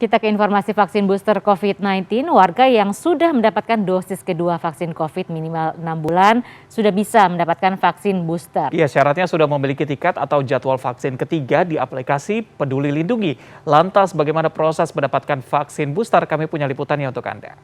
Kita ke informasi vaksin booster COVID-19. Warga yang sudah mendapatkan dosis kedua vaksin COVID minimal 6 bulan sudah bisa mendapatkan vaksin booster. Iya, syaratnya sudah memiliki tiket atau jadwal vaksin ketiga di aplikasi Peduli Lindungi. Lantas bagaimana proses mendapatkan vaksin booster? Kami punya liputannya untuk Anda.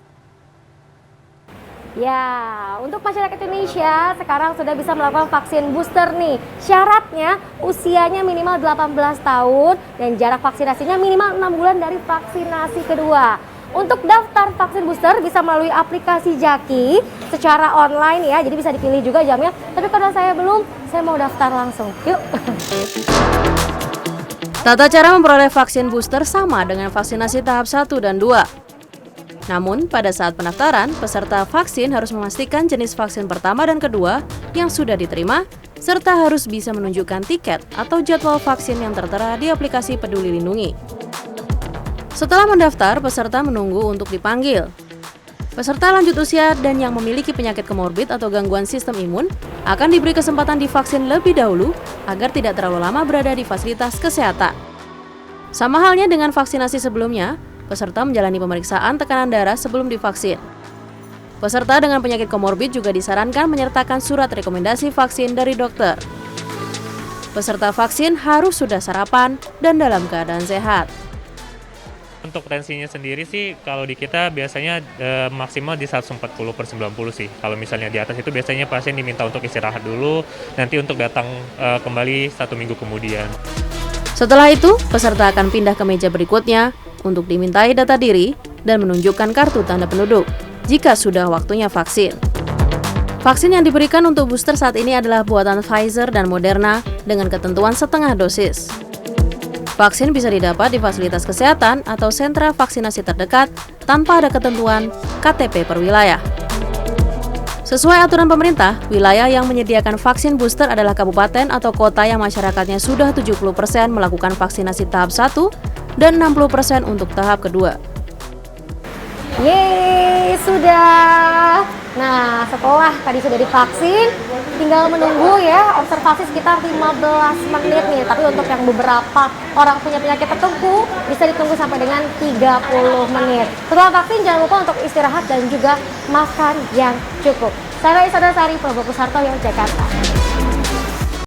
Ya, untuk masyarakat Indonesia sekarang sudah bisa melakukan vaksin booster nih. Syaratnya usianya minimal 18 tahun dan jarak vaksinasinya minimal 6 bulan dari vaksinasi kedua. Untuk daftar vaksin booster bisa melalui aplikasi Jaki secara online ya, jadi bisa dipilih juga jamnya. Tapi kalau saya belum, saya mau daftar langsung. Yuk. Tata cara memperoleh vaksin booster sama dengan vaksinasi tahap 1 dan 2. Namun, pada saat pendaftaran, peserta vaksin harus memastikan jenis vaksin pertama dan kedua yang sudah diterima, serta harus bisa menunjukkan tiket atau jadwal vaksin yang tertera di aplikasi Peduli Lindungi. Setelah mendaftar, peserta menunggu untuk dipanggil. Peserta lanjut usia dan yang memiliki penyakit komorbid atau gangguan sistem imun akan diberi kesempatan divaksin lebih dahulu agar tidak terlalu lama berada di fasilitas kesehatan. Sama halnya dengan vaksinasi sebelumnya, peserta menjalani pemeriksaan tekanan darah sebelum divaksin. Peserta dengan penyakit komorbid juga disarankan menyertakan surat rekomendasi vaksin dari dokter. Peserta vaksin harus sudah sarapan dan dalam keadaan sehat. Untuk tensinya sendiri sih kalau di kita biasanya maksimal di 140/90 sih. Kalau misalnya di atas itu biasanya pasien diminta untuk istirahat dulu, nanti untuk datang kembali 1 minggu kemudian. Setelah itu, peserta akan pindah ke meja berikutnya untuk dimintai data diri dan menunjukkan kartu tanda penduduk jika sudah waktunya vaksin. Vaksin yang diberikan untuk booster saat ini adalah buatan Pfizer dan Moderna dengan ketentuan setengah dosis. Vaksin bisa didapat di fasilitas kesehatan atau sentra vaksinasi terdekat tanpa ada ketentuan KTP per wilayah. Sesuai aturan pemerintah, wilayah yang menyediakan vaksin booster adalah kabupaten atau kota yang masyarakatnya sudah 70% melakukan vaksinasi tahap 1 dan 60% untuk tahap kedua. Yeay, sudah. Nah, setelah tadi sudah divaksin, tinggal menunggu ya, observasi sekitar 15 menit nih. Tapi untuk yang beberapa orang punya penyakit tertentu, bisa ditunggu sampai dengan 30 menit. Setelah vaksin, jangan lupa untuk istirahat dan juga makan yang cukup. Saya Isada Sari, Probokus Hartoyo, Jakarta.